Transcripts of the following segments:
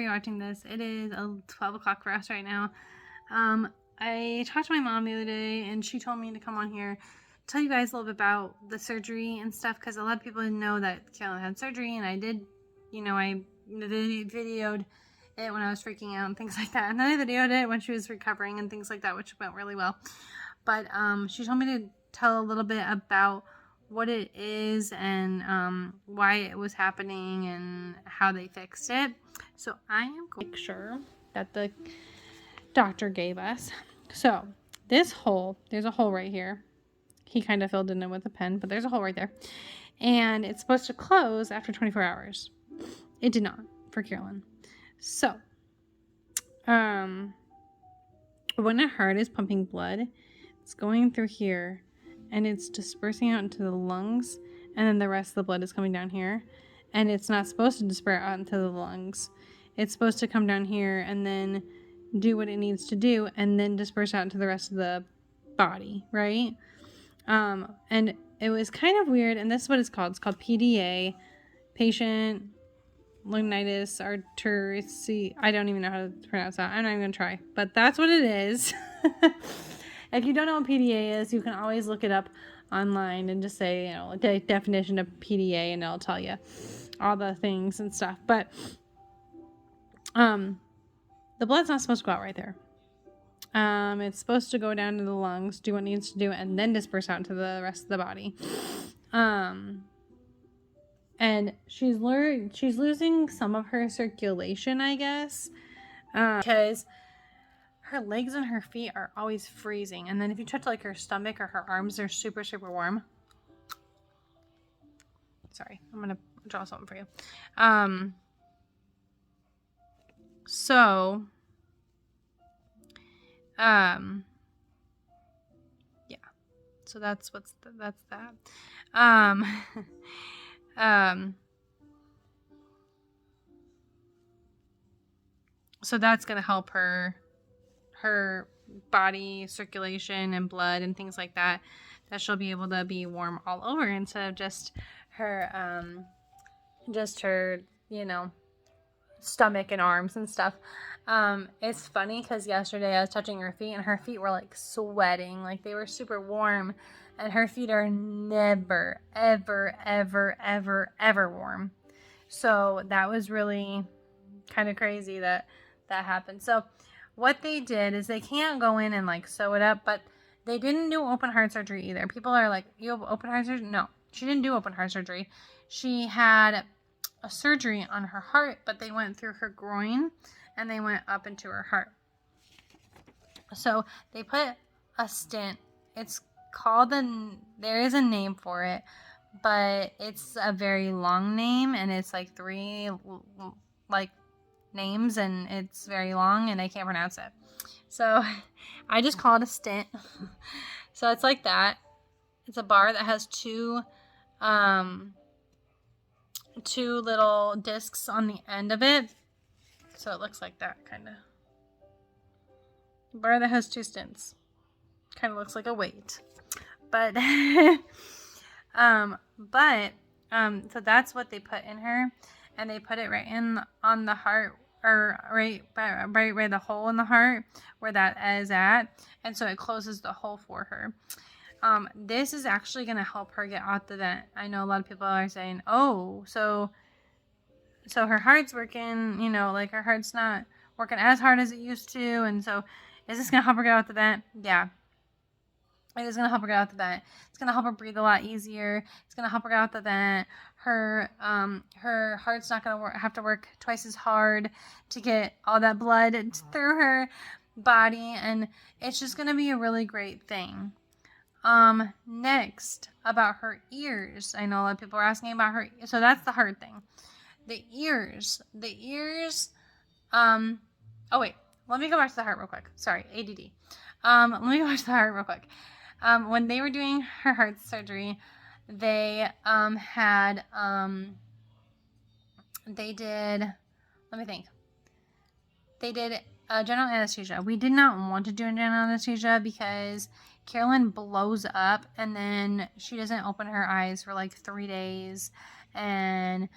you're watching this. It is 12 o'clock for us right now. I talked to my mom the other day, and she told me to come on here, tell you guys a little bit about the surgery and stuff, because a lot of people didn't know that Carolyn had surgery, and I did, I videoed it when I was freaking out and things like that, and then I videoed it when she was recovering and things like that, which went really well. But she told me to tell a little bit about what it is and why it was happening and how they fixed it. So I am going to make sure that the doctor gave us. So this hole, there's a hole right here. He kind of filled in it with a pen, but there's a hole right there. And it's supposed to close after 24 hours. It did not for Carolyn. So, when a heart is pumping blood, it's going through here and it's dispersing out into the lungs, and then the rest of the blood is coming down here. And it's not supposed to disperse out into the lungs. It's supposed to come down here and then do what it needs to do and then disperse out into the rest of the body, right? And it was kind of weird, and this is what it's called. It's called PDA, patient laminitis arteritis. I don't even know how to pronounce that. I'm not even going to try, but that's what it is. If you don't know what PDA is, you can always look it up online and just say, the definition of PDA, and it'll tell you all the things and stuff. But the blood's not supposed to go out right there. It's supposed to go down to the lungs, do what it needs to do, and then disperse out into the rest of the body. And she's losing some of her circulation, I guess, because her legs and her feet are always freezing. And then if you touch like her stomach or her arms, they're super, super warm. Sorry, I'm going to draw something for you. Yeah. So that's that. So that's going to help her body circulation and blood and things like that she'll be able to be warm all over instead of just her stomach and arms and stuff. It's funny because yesterday I was touching her feet and her feet were like sweating, like they were super warm, and her feet are never, ever, ever, ever, ever warm. So that was really kind of crazy that happened. So what they did is they can't go in and like sew it up, but they didn't do open heart surgery either. People are like, you have open heart surgery? No, she didn't do open heart surgery. She had a surgery on her heart, but they went through her groin and they went up into her heart. So they put a stent. It's called there is a name for it, but it's a very long name, and it's like 3 names, and it's very long and I can't pronounce it. So I just call it a stent. So it's like that. It's a bar that has two little discs on the end of it. So it looks like that, kind of. A bar that has 2 stents. Kind of looks like a weight. But so that's what they put in her, and they put it right on the heart, or right where the hole in the heart where that is at, and so it closes the hole for her. This is actually going to help her get out the vent. I know a lot of people are saying, oh, so her heart's working, like her heart's not working as hard as it used to, and so is this going to help her get out the vent? Yeah. It is going to help her get out the vent. It's going to help her breathe a lot easier. It's going to help her get out the vent. Her heart's not going to have to work twice as hard to get all that blood through her body, and it's just going to be a really great thing. Next, about her ears. I know a lot of people are asking about her. So that's the hard thing. The ears. Oh wait, let me go back to the heart real quick. Sorry, ADD. Let me go back to the heart real quick. When they were doing her heart surgery, they they did general anesthesia. We did not want to do general anesthesia because Carolyn blows up and then she doesn't open her eyes for like 3 days, and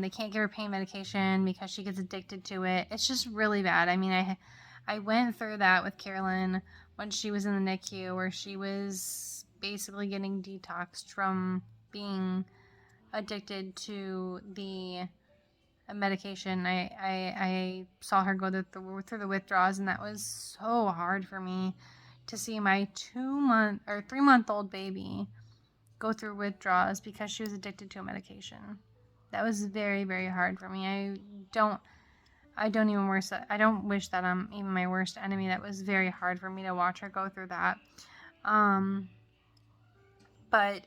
they can't give her pain medication because she gets addicted to it. It's just really bad. I mean, I went through that with Carolyn when she was in the NICU, where she was basically getting detoxed from being addicted to the medication. I saw her go through the withdrawals, and that was so hard for me to see my 3-month-old baby go through withdrawals because she was addicted to a medication. That was very, very hard for me. I don't wish that I'm even my worst enemy. That was very hard for me to watch her go through that. But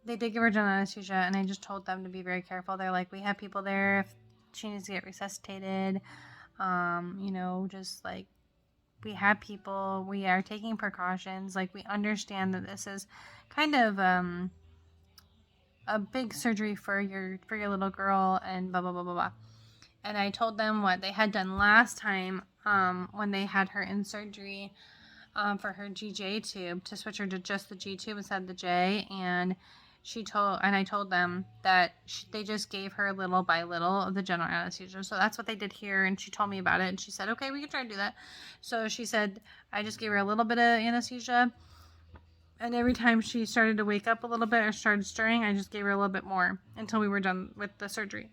they did give her general anesthesia, and I just told them to be very careful. They're like, we have people there if she needs to get resuscitated. Just like, we have people. We are taking precautions. Like, we understand that this is kind of a big surgery for your little girl, and blah blah blah blah blah. And I told them what they had done last time when they had her in surgery for her GJ tube, to switch her to just the G tube instead of the J. And I told them that they just gave her little by little of the general anesthesia. So that's what they did here, and she told me about it, and she said, okay, we can try to do that. So she said, I just gave her a little bit of anesthesia, and every time she started to wake up a little bit or started stirring, I just gave her a little bit more until we were done with the surgery.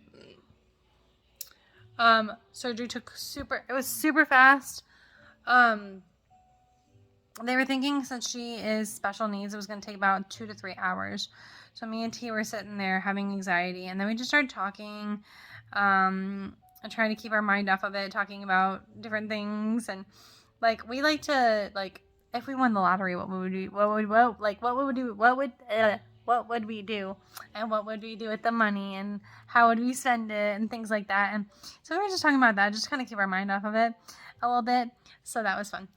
Surgery it was super fast. They were thinking, since she is special needs, it was going to take about 2 to 3 hours. So me and T were sitting there having anxiety, and then we just started talking, and trying to keep our mind off of it, talking about different things. And like, we like to, like, if we won the lottery, what would we do? What would we do? And what would we do with the money? And how would we spend it? And things like that. And so we were just talking about that, just kind of keep our mind off of it a little bit. So that was fun.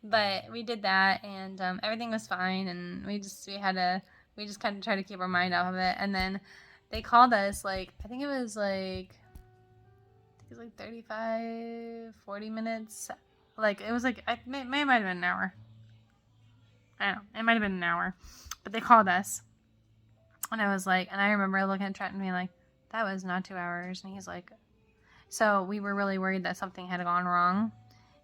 But we did that, and everything was fine. And we just kind of tried to keep our mind off of it. And then they called us, like, I think it was like 35, 40 minutes. Like, it was like, it might have been an hour. I don't know. It might have been an hour. But they called us. And I was like, and I remember looking at Trent and being like, that was not 2 hours. And he's like, so we were really worried that something had gone wrong.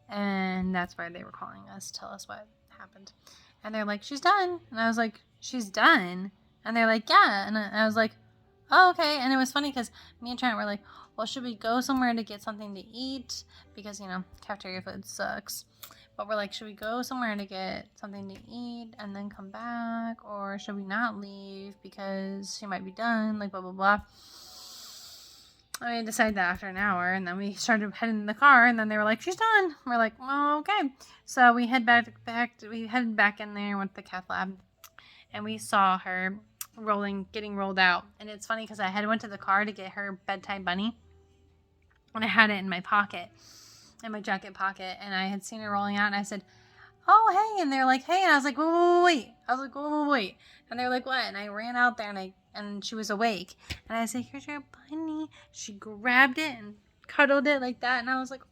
And that's why they were calling us to tell us what happened. And they're like, she's done. And I was like, she's done? And they're like, yeah. And I was like, oh, okay. And it was funny because me and Trent were like, well, should we go somewhere to get something to eat? Because, cafeteria food sucks. But we're like, should we go somewhere to get something to eat and then come back? Or should we not leave because she might be done? Like, blah, blah, blah. I decided that after an hour, and then we started heading in the car, and then they were like, she's done. We're like, well, okay. So we headed back in there, went to the cath lab, and we saw her getting rolled out. And it's funny because I went to the car to get her bedtime bunny, and I had it in my pocket, in my jacket pocket, and I had seen her rolling out, and I said, oh, hey. And they're like, hey. And I was like, wait. I was like, wait. And they're like, what? And I ran out there, and she was awake. And I said, here's your bunny. She grabbed it and cuddled it like that. And I was like,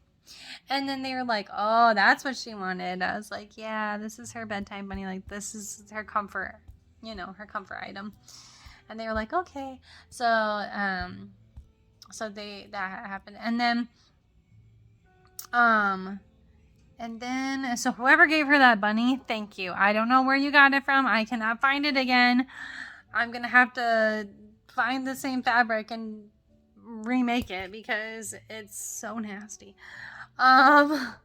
and then they were like, oh, that's what she wanted. I was like, yeah, this is her bedtime bunny. Like, this is her comfort, her comfort item. And they were like, okay. So, that happened. And then, so whoever gave her that bunny, thank you. I don't know where you got it from. I cannot find it again. I'm going to have to find the same fabric and remake it because it's so nasty. But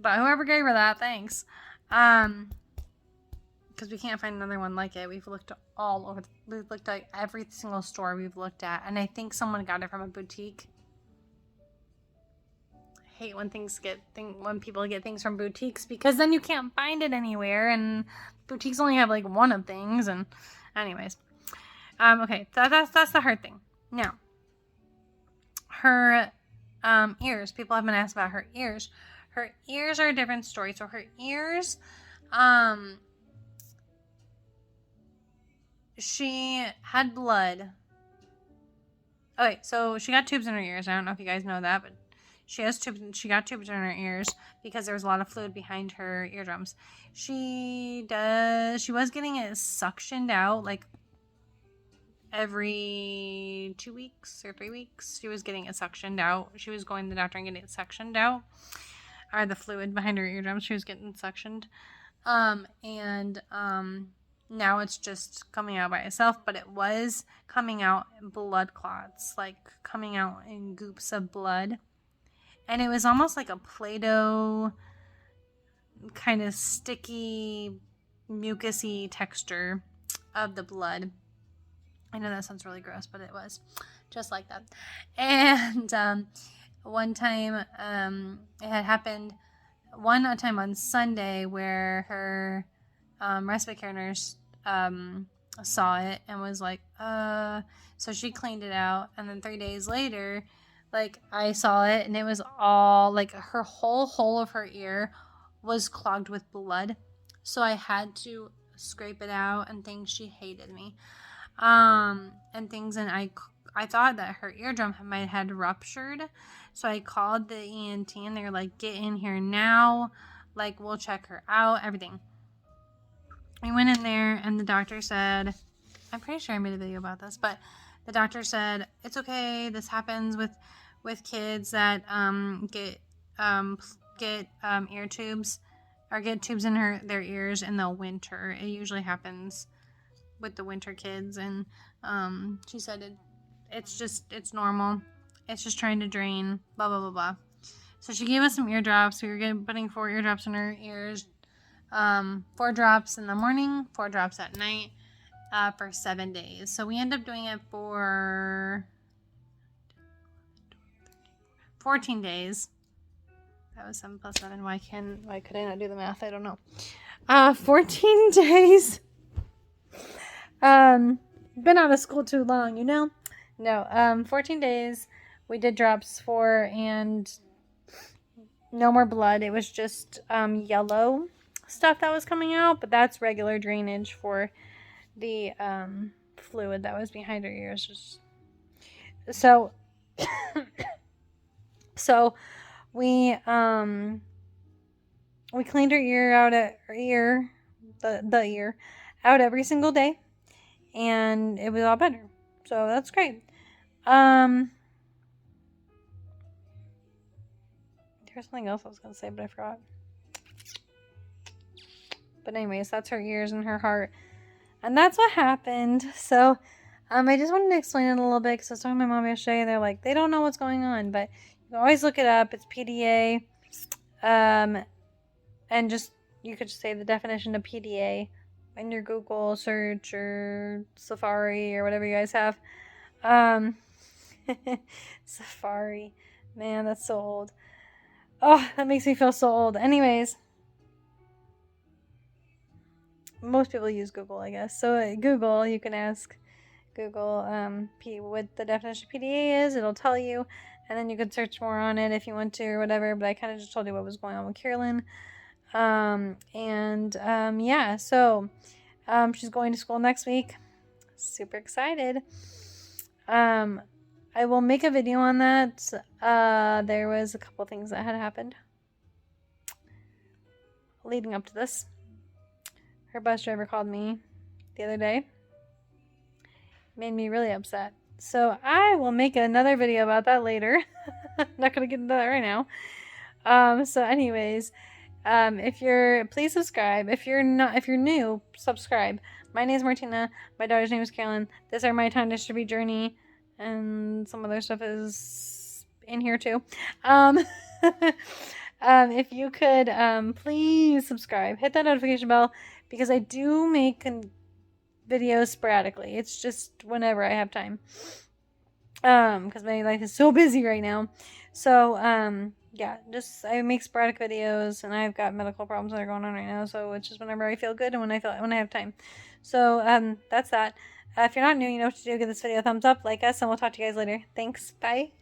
whoever gave her that, thanks. Because we can't find another one like it. We've looked all over. We've looked at every single store we've looked at. And I think someone got it from a boutique. I hate when people get things from boutiques, because then you can't find it anywhere, and boutiques only have like one of things. And anyways, okay, so that's the hard thing. Now, her ears. People have been asked about her ears. Her ears are a different story. So her ears, she had blood. Okay, so she got tubes in her ears. I don't know if you guys know that, but She got tubes in her ears because there was a lot of fluid behind her eardrums. She was getting it suctioned out like every 2 weeks or 3 weeks. She was getting it suctioned out. She was going to the doctor and getting it suctioned out, or the fluid behind her eardrums. She was getting suctioned. Now it's just coming out by itself, but it was coming out in blood clots, like coming out in goops of blood. And it was almost like a Play-Doh kind of sticky, mucusy texture of the blood. I know that sounds really gross, but it was just like that. And one time, it had happened one time on Sunday where her respite care nurse saw it and was like, so she cleaned it out. And then 3 days later, like, I saw it and it was all, like, her whole hole of her ear was clogged with blood. So I had to scrape it out and things. She hated me. And things, and I thought that her eardrum might had ruptured, so I called the ENT and they were like, get in here now, like, we'll check her out, everything. I went in there and the doctor said, I'm pretty sure I made a video about this, but the doctor said, it's okay, this happens with kids that get ear tubes, or get tubes in their ears in the winter. It usually happens with the winter kids. And she said it's normal, it's just trying to drain, blah blah blah blah. So she gave us some eardrops. We were putting 4 eardrops in her ears, 4 drops in the morning, 4 drops at night, for 7 days. So we ended up doing it for 14 days. That was 7 plus 7. Why could I not do the math? I don't know. 14 days. Been out of school too long, you know? No, 14 days. We did drops for, and no more blood. It was just yellow stuff that was coming out, but that's regular drainage for the fluid that was behind her ears. So we cleaned her ear out the ear out every single day, and it was all better. So that's great. There's something else I was gonna say, but I forgot. But anyways, that's her ears and her heart, and that's what happened. So I just wanted to explain it a little bit because I was talking to my mom yesterday. They're like, they don't know what's going on, but you can always look it up. It's PDA, and just, you could just say the definition of PDA in your Google search or Safari or whatever you guys have. Safari, man, that's so old. Oh, that makes me feel so old. Anyways, most people use Google, I guess. So Google, you can ask Google what the definition of PDA is. It'll tell you, and then you can search more on it if you want to or whatever. But I kind of just told you what was going on with Carolyn. Yeah, so she's going to school next week. Super excited. I will make a video on that. There was a couple things that had happened leading up to this. Her bus driver called me the other day. Made me really upset. So I will make another video about that later. I'm not going to get into that right now. So anyways, please subscribe. If you're new, subscribe. My name is Martina. My daughter's name is Carolyn. This is my time distribute journey, and some other stuff is in here too. If you could, please subscribe, hit that notification bell, because I do make videos sporadically. It's just whenever I have time. Because my life is so busy right now. So, yeah, I make sporadic videos, and I've got medical problems that are going on right now, so it's just whenever I feel good and when I have time. So, that's that. If you're not new, you know what to do. Give this video a thumbs up, like us, and we'll talk to you guys later. Thanks. Bye.